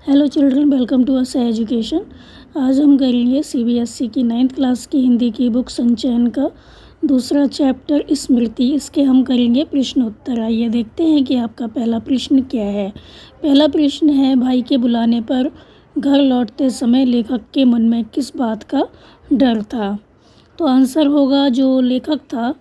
Hello children, welcome to us education. आज हम करेंगे सीबीएसई की 9th क्लास की हिंदी की बुक संचयन का दूसरा चैप्टर स्मृति। इसके हम करेंगे प्रश्न उत्तर। आइए देखते हैं कि आपका पहला प्रश्न क्या है। पहला प्रश्न है, भाई के बुलाने पर घर लौटते समय लेखक के मन में किस बात का डर था? तो आंसर होगा, जो लेखक था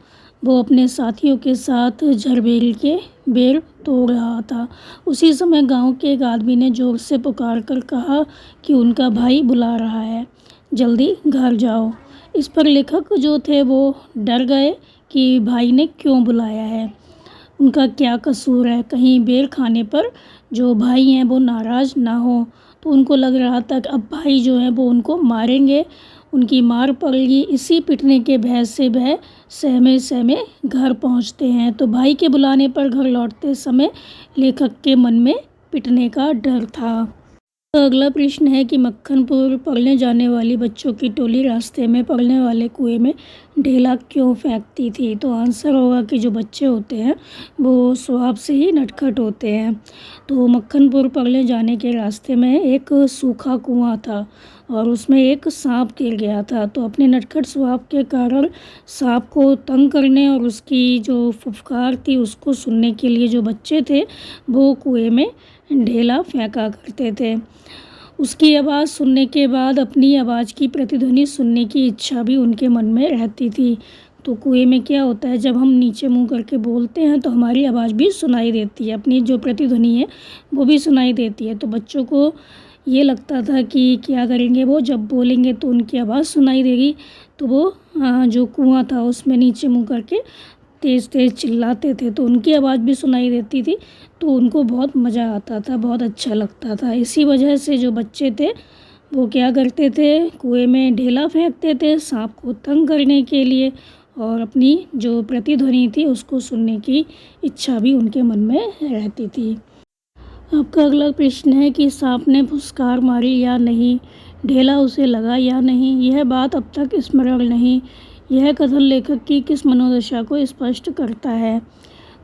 वो अपने साथियों के साथ झरबेरी के बेर तोड़ रहा था। उसी समय गांव के एक आदमी ने जोर से पुकार कर कहा कि उनका भाई बुला रहा है, जल्दी घर जाओ। इस पर लेखक जो थे वो डर गए कि भाई ने क्यों बुलाया है, उनका क्या कसूर है, कहीं बेर खाने पर जो भाई हैं वो नाराज़ ना हो। तो उनको लग रहा था कि अब भाई जो है वो उनको मारेंगे, उनकी मार पड़ेगी। इसी पिटने के भय से वह सहमे सहमे घर पहुंचते हैं। तो भाई के बुलाने पर घर लौटते समय लेखक के मन में पिटने का डर था। तो अगला प्रश्न है कि मक्खनपुर पढ़ने जाने वाली बच्चों की टोली रास्ते में पड़ने वाले कुएं में ढेला क्यों फेंकती थी? तो आंसर होगा कि जो बच्चे होते हैं वो स्वभाव से ही नटखट होते हैं। तो मक्खनपुर पढ़ने जाने के रास्ते में एक सूखा कुआं था और उसमें एक सांप गिर गया था। तो अपने नटखट स्वभाव के कारण सांप को तंग करने और उसकी जो फुफकार थी उसको सुनने के लिए जो बच्चे थे वो कुएं में ढेला फेंका करते थे। उसकी आवाज़ सुनने के बाद अपनी आवाज़ की प्रतिध्वनि सुनने की इच्छा भी उनके मन में रहती थी। तो कुएं में क्या होता है, जब हम नीचे मुंह करके बोलते हैं तो हमारी आवाज़ भी सुनाई देती है, अपनी जो प्रतिध्वनि है वो भी सुनाई देती है। तो बच्चों को ये लगता था कि क्या करेंगे, वो जब बोलेंगे तो उनकी आवाज़ सुनाई देगी। तो वो जो कुआं था उसमें नीचे मुंह करके तेज़ तेज़ चिल्लाते थे, तो उनकी आवाज़ भी सुनाई देती थी। तो उनको बहुत मज़ा आता था, बहुत अच्छा लगता था। इसी वजह से जो बच्चे थे वो क्या करते थे, कुएं में ढेला फेंकते थे सांप को तंग करने के लिए, और अपनी जो प्रतिध्वनि थी उसको सुनने की इच्छा भी उनके मन में रहती थी। आपका अगला प्रश्न है कि सांप ने फुसकार मारी या नहीं, ढेला उसे लगा या नहीं, यह बात अब तक स्मरण नहीं। यह कथन लेखक की किस मनोदशा को स्पष्ट करता है?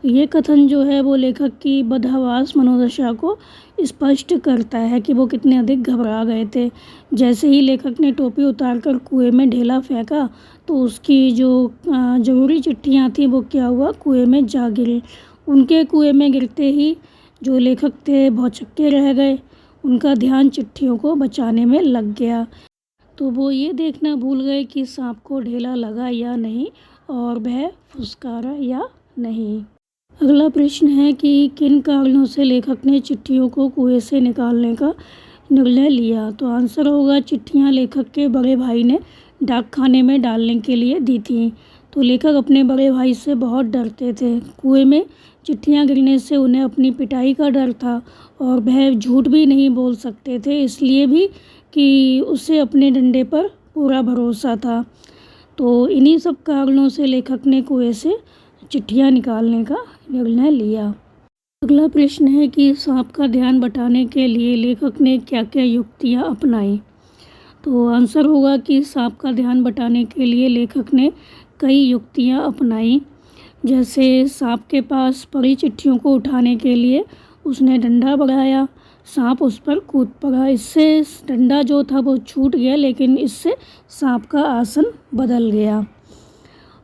ये कथन जो है वो लेखक की बदहवास मनोदशा को स्पष्ट करता है कि वो कितने अधिक घबरा गए थे। जैसे ही लेखक ने टोपी उतारकर कुएं में ढेला फेंका तो उसकी जो ज़रूरी चिट्ठियाँ थी वो क्या हुआ, कुएं में जा गिरी। उनके कुएं में गिरते ही जो लेखक थे भौचक्के रह गए, उनका ध्यान चिट्ठियों को बचाने में लग गया। तो वो ये देखना भूल गए कि सांप को ढेला लगा या नहीं और वह फुसकारा या नहीं। अगला प्रश्न है कि किन कारणों से लेखक ने चिट्ठियों को कुएं से निकालने का निर्णय लिया? तो आंसर होगा, चिट्ठियां लेखक के बड़े भाई ने डाकखाने में डालने के लिए दी थीं। तो लेखक अपने बड़े भाई से बहुत डरते थे। कुएं में चिट्ठियां गिरने से उन्हें अपनी पिटाई का डर था और वह झूठ भी नहीं बोल सकते थे, इसलिए भी कि उसे अपने डंडे पर पूरा भरोसा था। तो इन्हीं सब कारणों से लेखक ने कुएं से चिट्ठियां निकालने का निर्णय लिया। अगला प्रश्न है कि सांप का ध्यान बटाने के लिए लेखक ने क्या क्या युक्तियां अपनाई? तो आंसर होगा कि सांप का ध्यान बटाने के लिए लेखक ने कई युक्तियां अपनाई। जैसे सांप के पास पड़ी चिट्ठियों को उठाने के लिए उसने डंडा बढ़ाया, सांप उस पर कूद पड़ा। इससे डंडा जो था वो छूट गया, लेकिन इससे सांप का आसन बदल गया।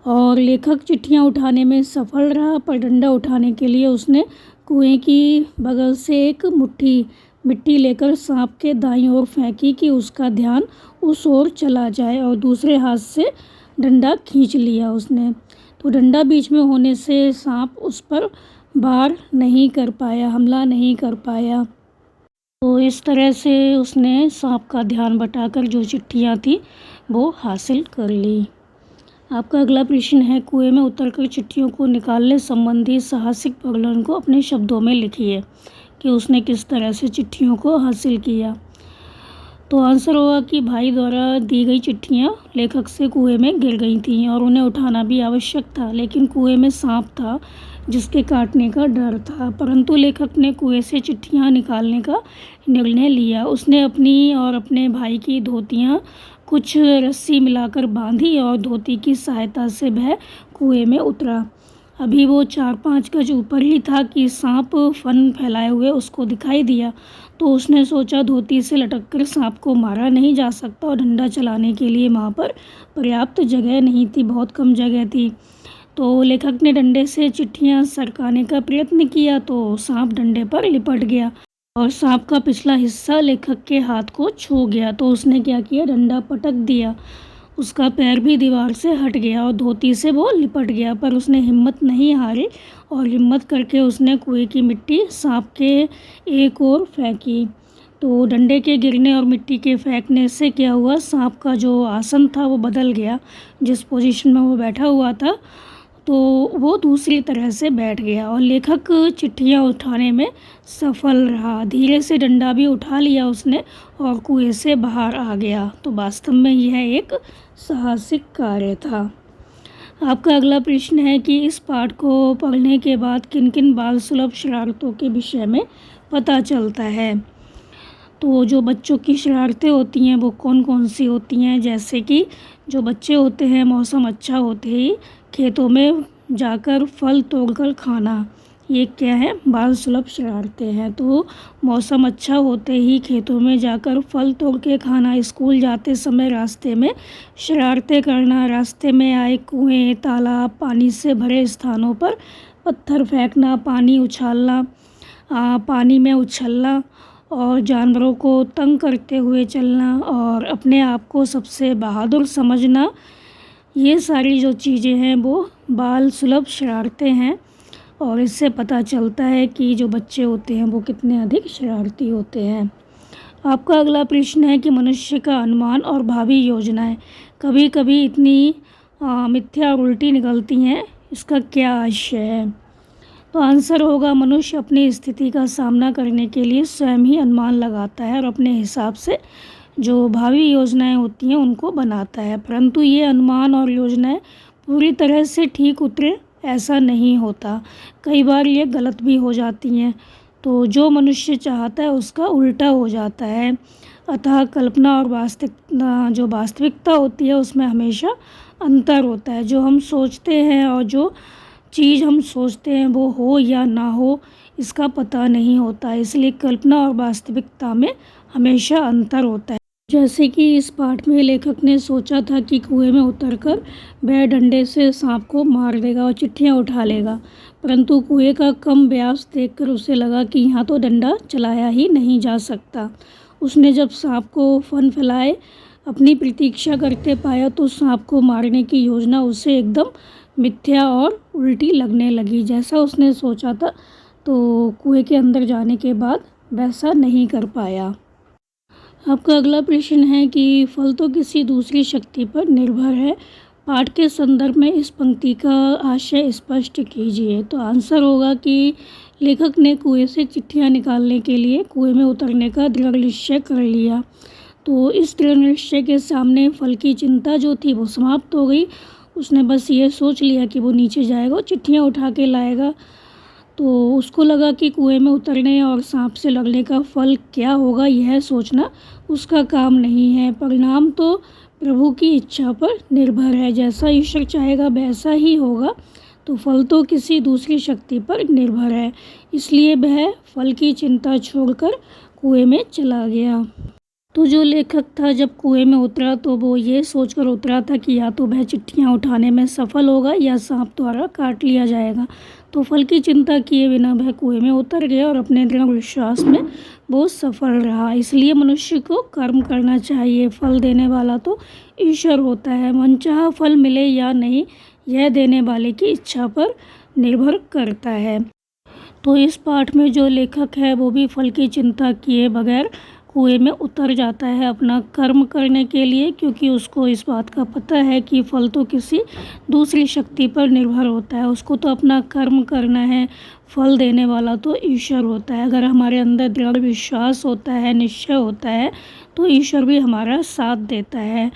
और लेखक चिट्ठियां उठाने में सफल रहा, पर डंडा उठाने के लिए उसने कुएं की बगल से एक मुट्ठी मिट्टी लेकर सांप के दाईं ओर फेंकी कि उसका ध्यान उस ओर चला जाए, और दूसरे हाथ से डंडा खींच लिया उसने। तो डंडा बीच में होने से सांप उस पर वार नहीं कर पाया, हमला नहीं कर पाया। तो इस तरह से उसने सांप का ध्यान बटाकर जो चिट्ठियाँ थी वो हासिल कर ली। आपका अगला प्रश्न है, कुएं में उतरकर चिट्ठियों को निकालने संबंधी साहसिक वर्णन को अपने शब्दों में लिखिए कि उसने किस तरह से चिट्ठियों को हासिल किया। तो आंसर होगा कि भाई द्वारा दी गई चिट्ठियां लेखक से कुएं में गिर गई थीं और उन्हें उठाना भी आवश्यक था, लेकिन कुएं में सांप था जिसके काटने का डर था। परंतु लेखक ने कुएं से चिट्ठियां निकालने का निर्णय लिया। उसने अपनी और अपने भाई की धोतियां कुछ रस्सी मिलाकर बांधी और धोती की सहायता से वह कुएं में उतरा। अभी वो 4-5 गज ऊपर ही था कि सांप फन फैलाए हुए उसको दिखाई दिया। तो उसने सोचा धोती से लटककर सांप को मारा नहीं जा सकता और डंडा चलाने के लिए वहाँ पर पर्याप्त जगह नहीं थी, बहुत कम जगह थी। तो लेखक ने डंडे से चिट्ठियाँ सरकाने का प्रयत्न किया तो सांप डंडे पर लिपट गया और सांप का पिछला हिस्सा लेखक के हाथ को छू गया। तो उसने क्या किया, डंडा पटक दिया, उसका पैर भी दीवार से हट गया और धोती से वो लिपट गया। पर उसने हिम्मत नहीं हारी और हिम्मत करके उसने कुएं की मिट्टी सांप के एक ओर फेंकी। तो डंडे के गिरने और मिट्टी के फेंकने से क्या हुआ, सांप का जो आसन था वो बदल गया। जिस पोजीशन में वो बैठा हुआ था तो वो दूसरी तरह से बैठ गया और लेखक चिट्ठियाँ उठाने में सफल रहा। धीरे से डंडा भी उठा लिया उसने और कुएं से बाहर आ गया। तो वास्तव में यह एक साहसिक कार्य था। आपका अगला प्रश्न है कि इस पाठ को पढ़ने के बाद किन किन बाल सुलभ शरारतों के विषय में पता चलता है। तो जो बच्चों की शरारतें होती हैं वो कौन कौन सी होती हैं, जैसे कि जो बच्चे होते हैं मौसम अच्छा होते ही खेतों में जाकर फल तोड़कर खाना, ये क्या है, बाल सुलभ शरारतें हैं। तो मौसम अच्छा होते ही खेतों में जाकर फल तोड़ के खाना, स्कूल जाते समय रास्ते में शरारतें करना, रास्ते में आए कुएं, तालाब, पानी से भरे स्थानों पर पत्थर फेंकना, पानी उछालना, पानी में उछलना और जानवरों को तंग करते हुए चलना और अपने आप को सबसे बहादुर समझना, ये सारी जो चीज़ें हैं वो बाल सुलभ शरारतें हैं। और इससे पता चलता है कि जो बच्चे होते हैं वो कितने अधिक शरारती होते हैं। आपका अगला प्रश्न है कि मनुष्य का अनुमान और भावी योजनाएं कभी कभी इतनी मिथ्या और उल्टी निकलती हैं, इसका क्या आशय है। तो आंसर होगा, मनुष्य अपनी स्थिति का सामना करने के लिए स्वयं ही अनुमान लगाता है और अपने हिसाब से जो भावी योजनाएं होती हैं उनको बनाता है, परंतु ये अनुमान और योजनाएं पूरी तरह से ठीक उतरे ऐसा नहीं होता। कई बार ये गलत भी हो जाती हैं। तो जो मनुष्य चाहता है उसका उल्टा हो जाता है। अतः कल्पना और वास्तविकता होती है उसमें हमेशा अंतर होता है। जो हम सोचते हैं और जो चीज़ हम सोचते हैं वो हो या ना हो इसका पता नहीं होता, इसलिए कल्पना और वास्तविकता में हमेशा अंतर होता है। जैसे कि इस पाठ में लेखक ने सोचा था कि कुएं में उतरकर वह डंडे से सांप को मार देगा और चिट्ठियाँ उठा लेगा, परंतु कुएं का कम व्यास देखकर उसे लगा कि यहाँ तो डंडा चलाया ही नहीं जा सकता। उसने जब सांप को फन फैलाए अपनी प्रतीक्षा करते पाया तो सांप को मारने की योजना उसे एकदम मिथ्या और उल्टी लगने लगी। जैसा उसने सोचा था तो कुएं के अंदर जाने के बाद वैसा नहीं कर पाया। आपका अगला प्रश्न है कि फल तो किसी दूसरी शक्ति पर निर्भर है, पाठ के संदर्भ में इस पंक्ति का आशय स्पष्ट कीजिए। तो आंसर होगा कि लेखक ने कुएं से चिट्ठियां निकालने के लिए कुएं में उतरने का दृढ़ निश्चय कर लिया। तो इस दृढ़ निश्चय के सामने फल की चिंता जो थी वो समाप्त हो गई। उसने बस ये सोच लिया कि वो नीचे जाएगा, चिट्ठियाँ उठा के लाएगा। तो उसको लगा कि कुएं में उतरने और सांप से लड़ने का फल क्या होगा यह सोचना उसका काम नहीं है। परिणाम तो प्रभु की इच्छा पर निर्भर है, जैसा ईश्वर चाहेगा वैसा ही होगा। तो फल तो किसी दूसरी शक्ति पर निर्भर है, इसलिए वह फल की चिंता छोड़कर कुएं में चला गया। तो जो लेखक था जब कुएं में उतरा तो वो ये सोचकर उतरा था कि या तो वह चिट्ठियाँ उठाने में सफल होगा या सांप द्वारा काट लिया जाएगा। तो फल की चिंता किए बिना वह कुएं में उतर गया और अपने दृढ़ विश्वास में वो सफल रहा। इसलिए मनुष्य को कर्म करना चाहिए, फल देने वाला तो ईश्वर होता है। मनचाहा फल मिले या नहीं यह देने वाले की इच्छा पर निर्भर करता है। तो इस पाठ में जो लेखक है वो भी फल की चिंता किए बगैर कुएं में उतर जाता है अपना कर्म करने के लिए, क्योंकि उसको इस बात का पता है कि फल तो किसी दूसरी शक्ति पर निर्भर होता है। उसको तो अपना कर्म करना है, फल देने वाला तो ईश्वर होता है। अगर हमारे अंदर दृढ़ विश्वास होता है, निश्चय होता है तो ईश्वर भी हमारा साथ देता है।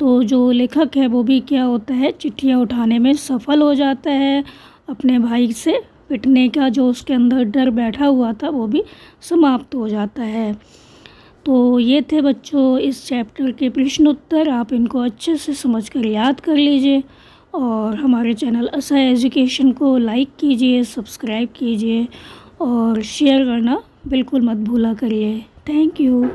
तो जो लेखक है वो भी क्या होता है, चिट्ठियाँ उठाने में सफल हो जाता है। अपने भाई से पिटने का जो उसके अंदर डर बैठा हुआ था वो भी समाप्त हो जाता है। तो ये थे बच्चों इस चैप्टर के प्रश्न उत्तर। आप इनको अच्छे से समझकर याद कर लीजिए और हमारे चैनल असा एजुकेशन को लाइक कीजिए, सब्सक्राइब कीजिए और शेयर करना बिल्कुल मत भूला करिए। Thank you.